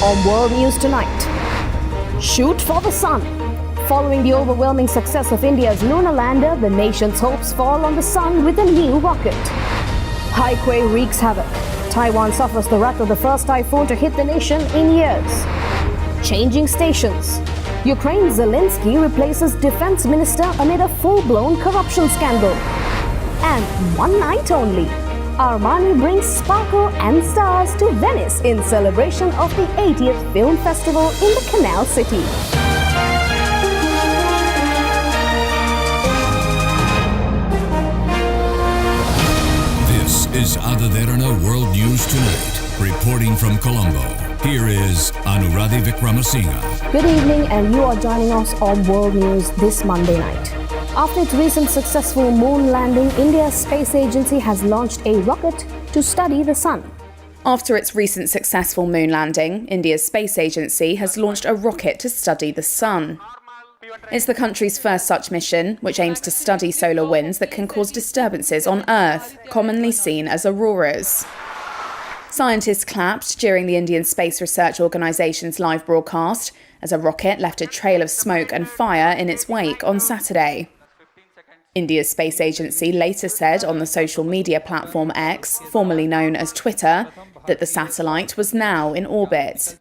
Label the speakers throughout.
Speaker 1: On World News Tonight, shoot for the sun. Following the overwhelming success of India's lunar lander, the nation's hopes fall on the sun with a new rocket. Haikui wreaks havoc. Taiwan suffers the wrath of the first typhoon to hit the nation in years. Changing stations. Ukraine's Zelensky replaces defense minister amid a full-blown corruption scandal. And one night only, Armani brings sparkle and stars to Venice in celebration of the 80th Film Festival in the Canal City.
Speaker 2: This is Ada Derana World News Tonight. Reporting from Colombo, here is Anuradhi Vikramasinghe.
Speaker 1: Good evening, and you are joining us on World News this Monday night. After its recent successful moon landing, India's space agency has launched a rocket to study the sun.
Speaker 3: After its recent successful moon landing, India's space agency has launched a rocket to study the sun. It's the country's first such mission, which aims to study solar winds that can cause disturbances on Earth, commonly seen as auroras. Scientists clapped during the Indian Space Research Organisation's live broadcast as a rocket left a trail of smoke and fire in its wake on Saturday. India's space agency later said on the social media platform X, formerly known as Twitter, that the satellite was now in orbit.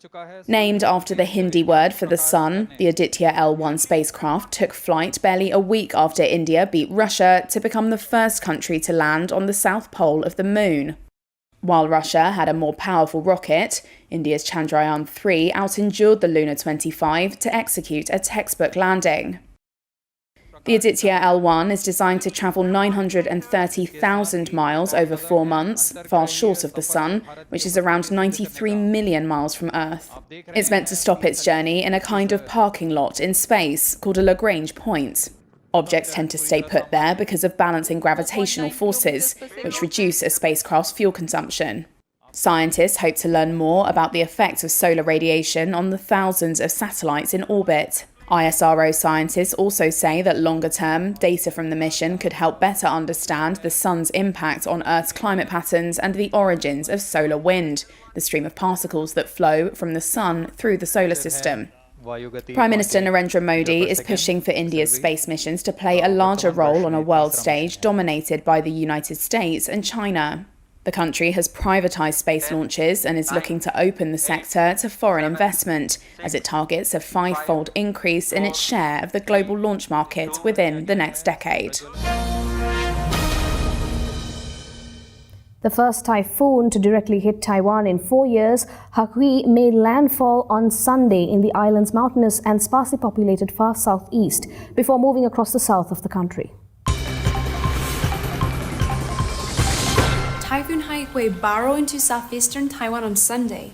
Speaker 3: Named after the Hindi word for the sun, the Aditya L1 spacecraft took flight barely a week after India beat Russia to become the first country to land on the south pole of the moon. While Russia had a more powerful rocket, India's Chandrayaan-3 out-endured the Luna 25 to execute a textbook landing. The Aditya L1 is designed to travel 930,000 miles over 4 months, far short of the Sun, which is around 93 million miles from Earth. It's meant to stop its journey in a kind of parking lot in space called a Lagrange point. Objects tend to stay put there because of balancing gravitational forces, which reduce a spacecraft's fuel consumption. Scientists hope to learn more about the effects of solar radiation on the thousands of satellites in orbit. ISRO scientists also say that longer-term data from the mission could help better understand the sun's impact on Earth's climate patterns and the origins of solar wind, the stream of particles that flow from the sun through the solar system. Prime Minister Narendra Modi is pushing for India's space missions to play a larger role on a world stage dominated by the United States and China. The country has privatised space launches and is looking to open the sector to foreign investment, as it targets a 5-fold increase in its share of the global launch market within the next decade.
Speaker 1: The first typhoon to directly hit Taiwan in 4 years, Haikui made landfall on Sunday in the island's mountainous and sparsely populated far southeast before moving across the south of the country.
Speaker 4: Typhoon Haikui burrowed into southeastern Taiwan on Sunday,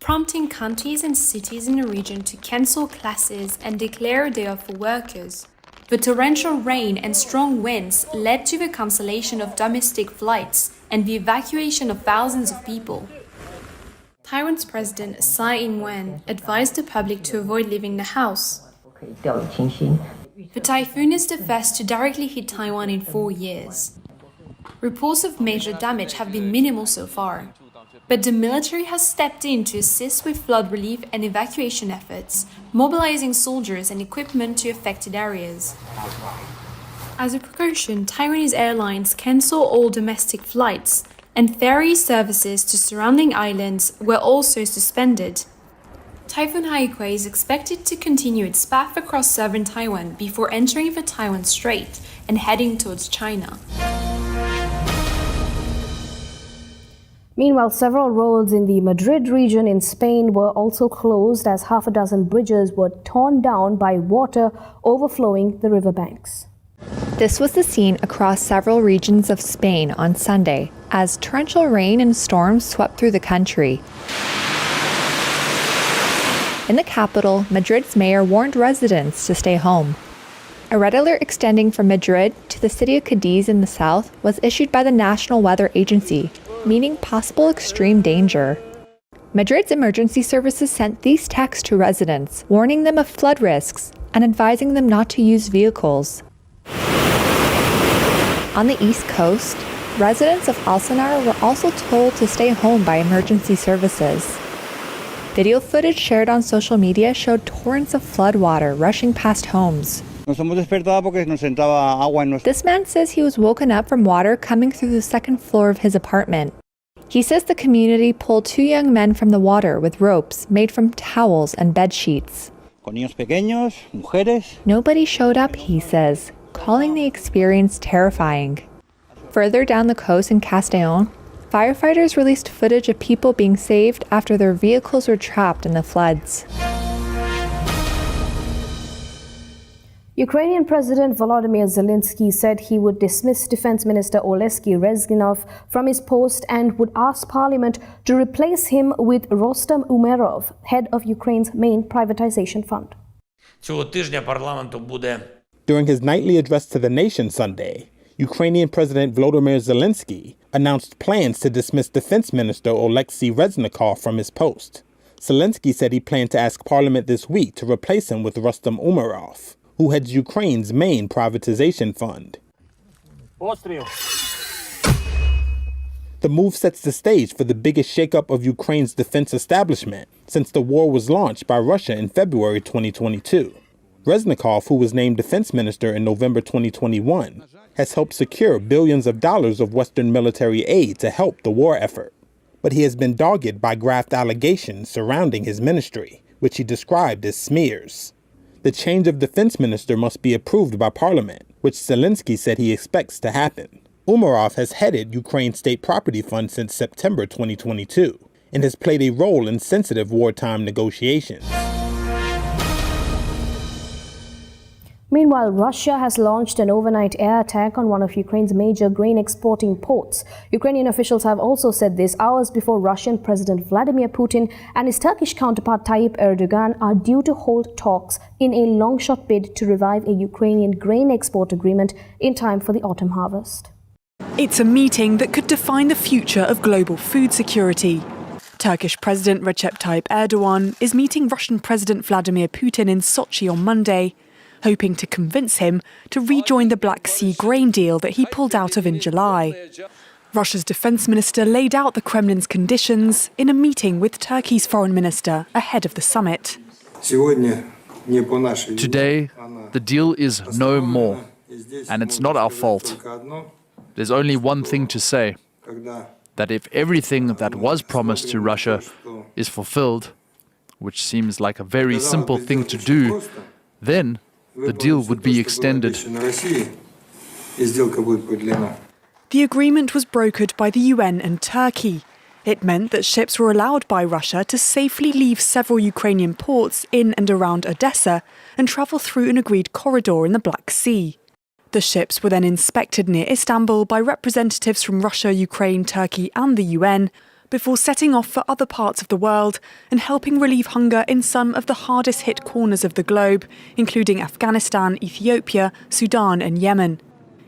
Speaker 4: prompting counties and cities in the region to cancel classes and declare a day off for workers. The torrential rain and strong winds led to the cancellation of domestic flights and the evacuation of thousands of people. Taiwan's President Tsai Ing-wen advised the public to avoid leaving the house. The typhoon is the first to directly hit Taiwan in 4 years. Reports of major damage have been minimal so far, but the military has stepped in to assist with flood relief and evacuation efforts, mobilizing soldiers and equipment to affected areas. As a precaution, Taiwanese airlines cancel all domestic flights, and ferry services to surrounding islands were also suspended. Typhoon Haikui is expected to continue its path across southern Taiwan before entering the Taiwan Strait and heading towards China.
Speaker 1: Meanwhile, several roads in the Madrid region in Spain were also closed as half a dozen bridges were torn down by water overflowing the riverbanks.
Speaker 5: This was the scene across several regions of Spain on Sunday as torrential rain and storms swept through the country. In the capital, Madrid's mayor warned residents to stay home. A red alert extending from Madrid to the city of Cadiz in the south was issued by the National Weather Agency, meaning possible extreme danger. Madrid's emergency services sent these texts to residents, warning them of flood risks and advising them not to use vehicles. On the East Coast, residents of Alcenar were also told to stay home by emergency services. Video footage shared on social media showed torrents of floodwater rushing past homes. This man says he was woken up from water coming through the second floor of his apartment. He says the community pulled 2 young men from the water with ropes made from towels and bed sheets. Nobody showed up, he says, calling the experience terrifying. Further down the coast in Castellón, firefighters released footage of people being saved after their vehicles were trapped in the floods.
Speaker 1: Ukrainian President Volodymyr Zelensky said he would dismiss Defense Minister Oleksiy Reznikov from his post and would ask Parliament to replace him with Rostam Umerov, head of Ukraine's main privatization fund.
Speaker 6: During his nightly address to the nation Sunday, Ukrainian President Volodymyr Zelensky announced plans to dismiss Defense Minister Oleksiy Reznikov from his post. Zelensky said he planned to ask Parliament this week to replace him with Rostam Umerov, who heads Ukraine's main privatization fund. The move sets the stage for the biggest shakeup of Ukraine's defense establishment since the war was launched by Russia in February 2022. Reznikov, who was named defense minister in November 2021, has helped secure billions of dollars of Western military aid to help the war effort. But he has been dogged by graft allegations surrounding his ministry, which he described as smears. The change of defense minister must be approved by Parliament, which Zelensky said he expects to happen. Umerov has headed Ukraine's state property fund since September 2022 and has played a role in sensitive wartime negotiations.
Speaker 1: Meanwhile, Russia has launched an overnight air attack on one of Ukraine's major grain exporting ports. Ukrainian officials have also said this hours before Russian President Vladimir Putin and his Turkish counterpart Tayyip Erdogan are due to hold talks in a long-shot bid to revive a Ukrainian grain export agreement in time for the autumn harvest.
Speaker 7: It's a meeting that could define the future of global food security. Turkish President Recep Tayyip Erdogan is meeting Russian President Vladimir Putin in Sochi on Monday, hoping to convince him to rejoin the Black Sea grain deal that he pulled out of in July. Russia's defense minister laid out the Kremlin's conditions in a meeting with Turkey's foreign minister ahead of the summit.
Speaker 8: Today, the deal is no more, and it's not our fault. There's only one thing to say, that if everything that was promised to Russia is fulfilled, which seems like a very simple thing to do, then the deal would be extended.
Speaker 7: The agreement was brokered by the UN and Turkey. It meant that ships were allowed by Russia to safely leave several Ukrainian ports in and around Odessa and travel through an agreed corridor in the Black Sea. The ships were then inspected near Istanbul by representatives from Russia, Ukraine, Turkey and the UN, before setting off for other parts of the world and helping relieve hunger in some of the hardest hit corners of the globe, including Afghanistan, Ethiopia, Sudan and Yemen.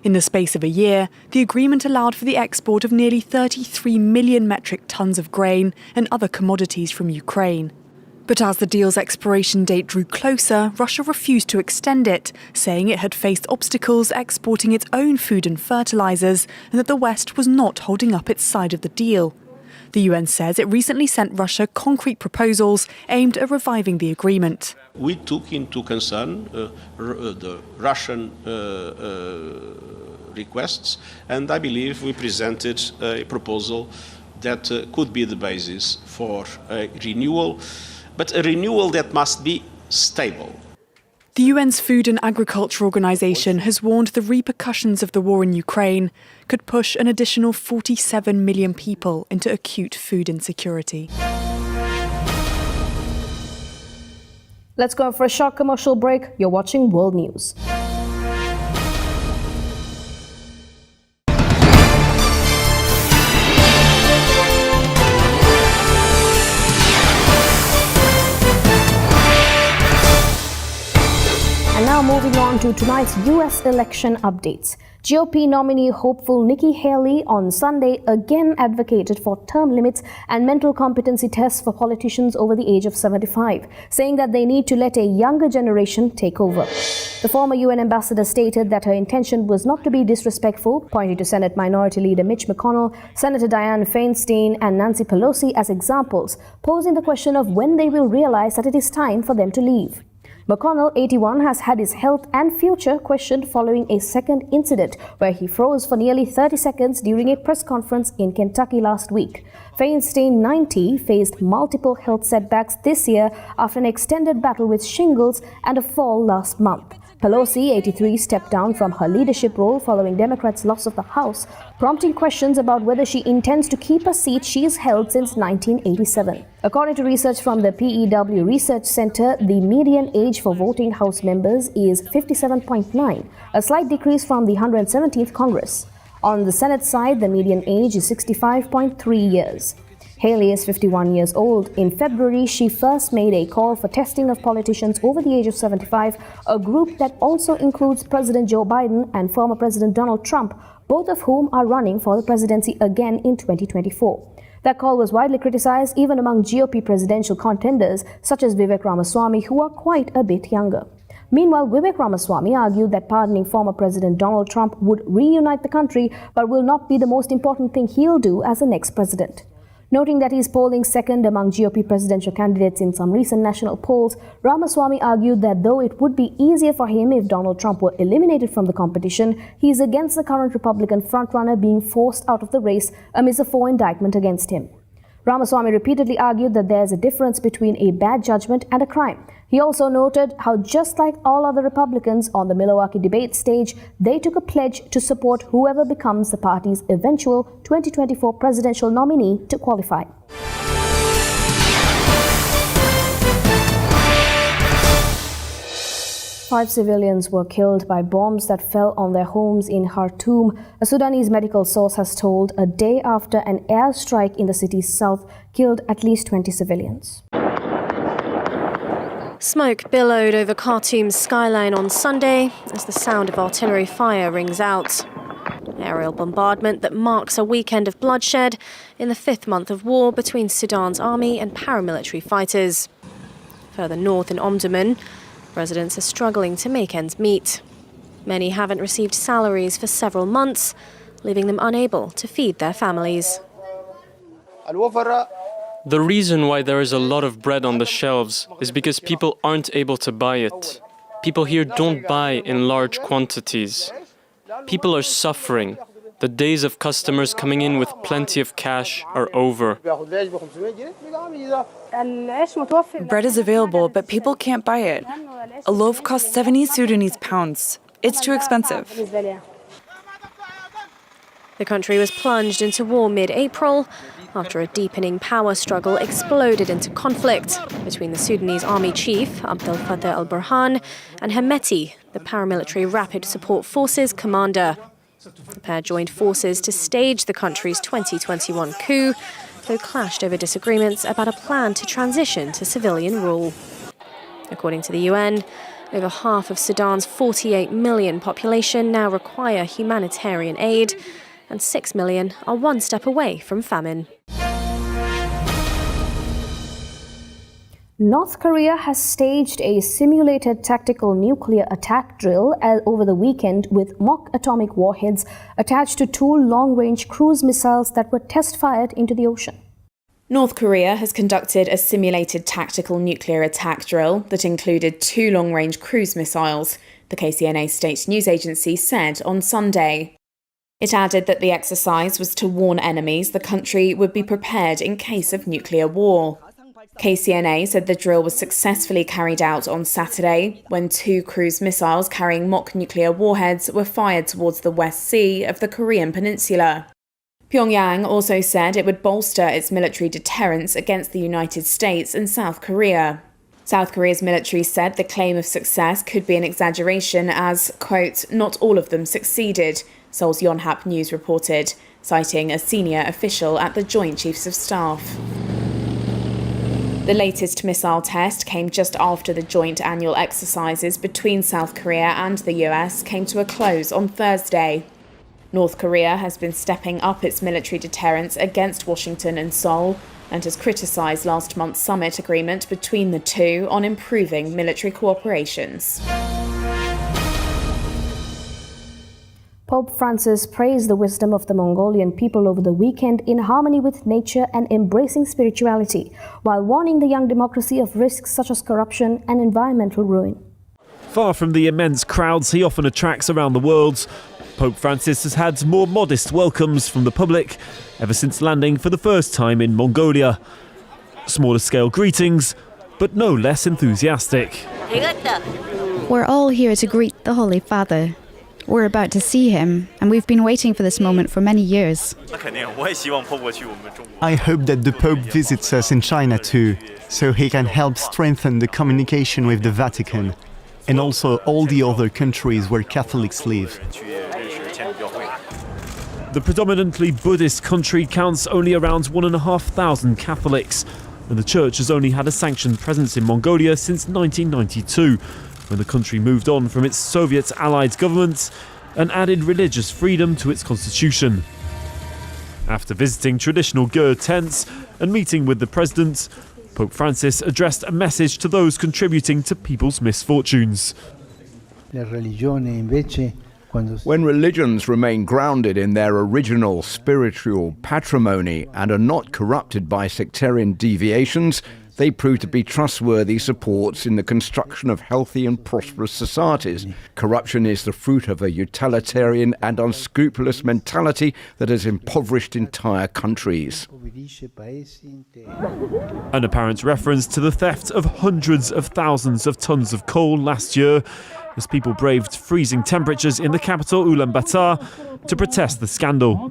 Speaker 7: In the space of a year, the agreement allowed for the export of nearly 33 million metric tons of grain and other commodities from Ukraine. But as the deal's expiration date drew closer, Russia refused to extend it, saying it had faced obstacles exporting its own food and fertilizers and that the West was not holding up its side of the deal. The UN says it recently sent Russia concrete proposals aimed at reviving the agreement.
Speaker 9: We took into concern the Russian requests, and I believe we presented a proposal that could be the basis for a renewal, but a renewal that must be stable.
Speaker 7: The UN's Food and Agriculture Organization has warned the repercussions of the war in Ukraine could push an additional 47 million people into acute food insecurity.
Speaker 1: Let's go for a short commercial break. You're watching World News. And now Now moving on to tonight's US election updates. GOP nominee hopeful Nikki Haley on Sunday again advocated for term limits and mental competency tests for politicians over the age of 75, saying that they need to let a younger generation take over. The former UN ambassador stated that her intention was not to be disrespectful, pointing to Senate Minority Leader Mitch McConnell, Senator Dianne Feinstein and Nancy Pelosi as examples, posing the question of when they will realize that it is time for them to leave. McConnell, 81, has had his health and future questioned following a second incident where he froze for nearly 30 seconds during a press conference in Kentucky last week. Feinstein, 90, faced multiple health setbacks this year after an extended battle with shingles and a fall last month. Pelosi, 83, stepped down from her leadership role following Democrats' loss of the House, prompting questions about whether she intends to keep a seat she has held since 1987. According to research from the PEW Research Center, the median age for voting House members is 57.9, a slight decrease from the 117th Congress. On the Senate side, the median age is 65.3 years. Haley is 51 years old. In February, she first made a call for testing of politicians over the age of 75, a group that also includes President Joe Biden and former President Donald Trump, both of whom are running for the presidency again in 2024. That call was widely criticized even among GOP presidential contenders such as Vivek Ramaswamy, who are quite a bit younger. Meanwhile, Vivek Ramaswamy argued that pardoning former President Donald Trump would reunite the country, but will not be the most important thing he'll do as the next president. Noting that he's polling second among GOP presidential candidates in some recent national polls, Ramaswamy argued that though it would be easier for him if Donald Trump were eliminated from the competition, he is against the current Republican frontrunner being forced out of the race amidst a 4 indictment against him. Ramaswamy repeatedly argued that there's a difference between a bad judgment and a crime. He also noted how, just like all other Republicans on the Milwaukee debate stage, they took a pledge to support whoever becomes the party's eventual 2024 presidential nominee to qualify. Five civilians were killed by bombs that fell on their homes in Khartoum, a Sudanese medical source has told, a day after an airstrike in the city's south killed at least 20 civilians.
Speaker 10: Smoke billowed over Khartoum's skyline on Sunday as the sound of artillery fire rings out. Aerial bombardment that marks a weekend of bloodshed in the 5th month of war between Sudan's army and paramilitary fighters. Further north in Omdurman, residents are struggling to make ends meet. Many haven't received salaries for several months, leaving them unable to feed their families.
Speaker 11: The reason why there is a lot of bread on the shelves is because people aren't able to buy it. People here don't buy in large quantities. People are suffering. The days of customers coming in with plenty of cash are over.
Speaker 12: Bread is available, but people can't buy it. A loaf costs 70 Sudanese pounds. It's too expensive.
Speaker 10: The country was plunged into war mid-April after a deepening power struggle exploded into conflict between the Sudanese army chief, Abdel Fattah al-Burhan, and Hemeti, the paramilitary Rapid Support Forces commander. The pair joined forces to stage the country's 2021 coup, though clashed over disagreements about a plan to transition to civilian rule. According to the UN, over half of Sudan's 48 million population now require humanitarian aid, and 6 million are one step away from famine.
Speaker 1: North Korea has staged a simulated tactical nuclear attack drill over the weekend with mock atomic warheads attached to 2 long-range cruise missiles that were test-fired into the ocean.
Speaker 3: North Korea has conducted a simulated tactical nuclear attack drill that included 2 long-range cruise missiles, the KCNA state news agency said on Sunday. It added that the exercise was to warn enemies the country would be prepared in case of nuclear war. KCNA said the drill was successfully carried out on Saturday when 2 cruise missiles carrying mock nuclear warheads were fired towards the West Sea of the Korean peninsula. Pyongyang also said it would bolster its military deterrence against the United States and South Korea. South Korea's military said the claim of success could be an exaggeration as, quote, not all of them succeeded, Seoul's Yonhap News reported, citing a senior official at the Joint Chiefs of Staff. The latest missile test came just after the joint annual exercises between South Korea and the US came to a close on Thursday. North Korea has been stepping up its military deterrence against Washington and Seoul and has criticised last month's summit agreement between the two on improving military cooperations.
Speaker 1: Pope Francis praised the wisdom of the Mongolian people over the weekend in harmony with nature and embracing spirituality, while warning the young democracy of risks such as corruption and environmental ruin.
Speaker 13: Far from the immense crowds he often attracts around the world, Pope Francis has had more modest welcomes from the public ever since landing for the first time in Mongolia. Smaller scale greetings, but no less enthusiastic.
Speaker 14: We're all here to greet the Holy Father. We're about to see him, and we've been waiting for this moment for many years.
Speaker 15: I hope that the Pope visits us in China too, so he can help strengthen the communication with the Vatican, and also all the other countries where Catholics live.
Speaker 13: The predominantly Buddhist country counts only around 1,500 Catholics, and the Church has only had a sanctioned presence in Mongolia since 1992, when the country moved on from its Soviet allied government and added religious freedom to its constitution. After visiting traditional Gur tents and meeting with the president, Pope Francis addressed a message to those contributing to people's misfortunes.
Speaker 16: When religions remain grounded in their original spiritual patrimony and are not corrupted by sectarian deviations, they prove to be trustworthy supports in the construction of healthy and prosperous societies. Corruption is the fruit of a utilitarian and unscrupulous mentality that has impoverished entire countries.
Speaker 13: An apparent reference to the theft of hundreds of thousands of tons of coal last year, as people braved freezing temperatures in the capital Ulaanbaatar to protest the scandal.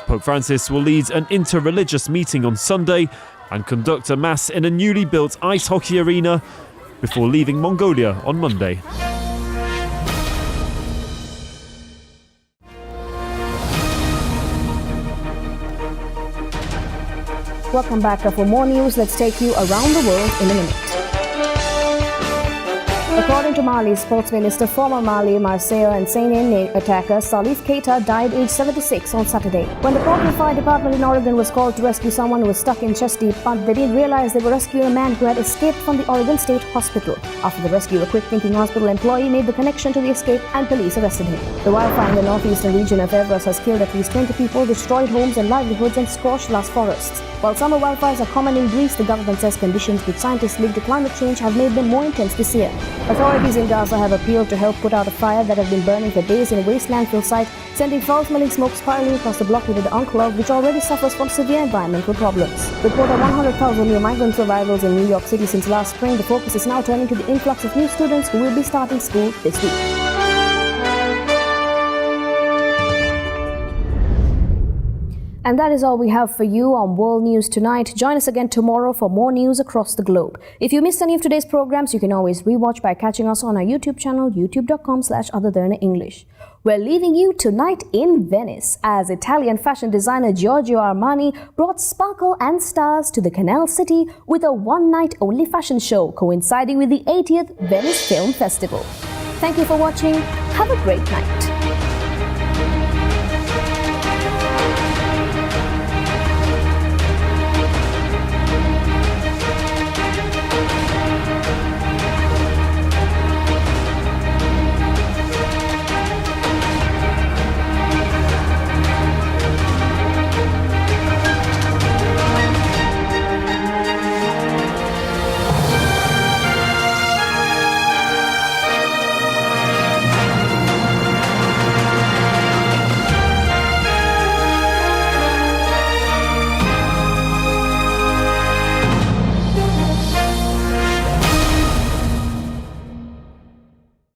Speaker 13: Pope Francis will lead an inter-religious meeting on Sunday and conduct a mass in a newly built ice hockey arena before leaving Mongolia on Monday.
Speaker 1: Welcome back. For more news, let's take you around the world in a minute. According to Mali's sports minister, former Mali, Marseille and Seine attacker Salif Keita died aged 76 on Saturday. When the Portland Fire Department in Oregon was called to rescue someone who was stuck in chest deep mud, they didn't realize they were rescuing a man who had escaped from the Oregon State Hospital. After the rescue, a quick-thinking hospital employee made the connection to the escape and police arrested him. The wildfire in the northeastern region of Everest has killed at least 20 people, destroyed homes and livelihoods and scorched lush forests. While summer wildfires are common in Greece, the government says conditions which scientists link to climate change have made them more intense this year. Authorities in Gaza have appealed to help put out a fire that has been burning for days in a waste landfill site, sending foul-smelling smoke spiraling across the blockaded enclave, which already suffers from severe environmental problems. With more than 100,000 new migrant arrivals in New York City since last spring, the focus is now turning to the influx of new students who will be starting school this week. And that is all we have for you on World News Tonight. Join us again tomorrow for more news across the globe. If you missed any of today's programs, you can always rewatch by catching us on our YouTube channel, youtube.com/OtherThanEnglish. We're leaving you tonight in Venice as Italian fashion designer Giorgio Armani brought sparkle and stars to the Canal City with a one-night-only fashion show coinciding with the 80th Venice Film Festival. Thank you for watching. Have a great night.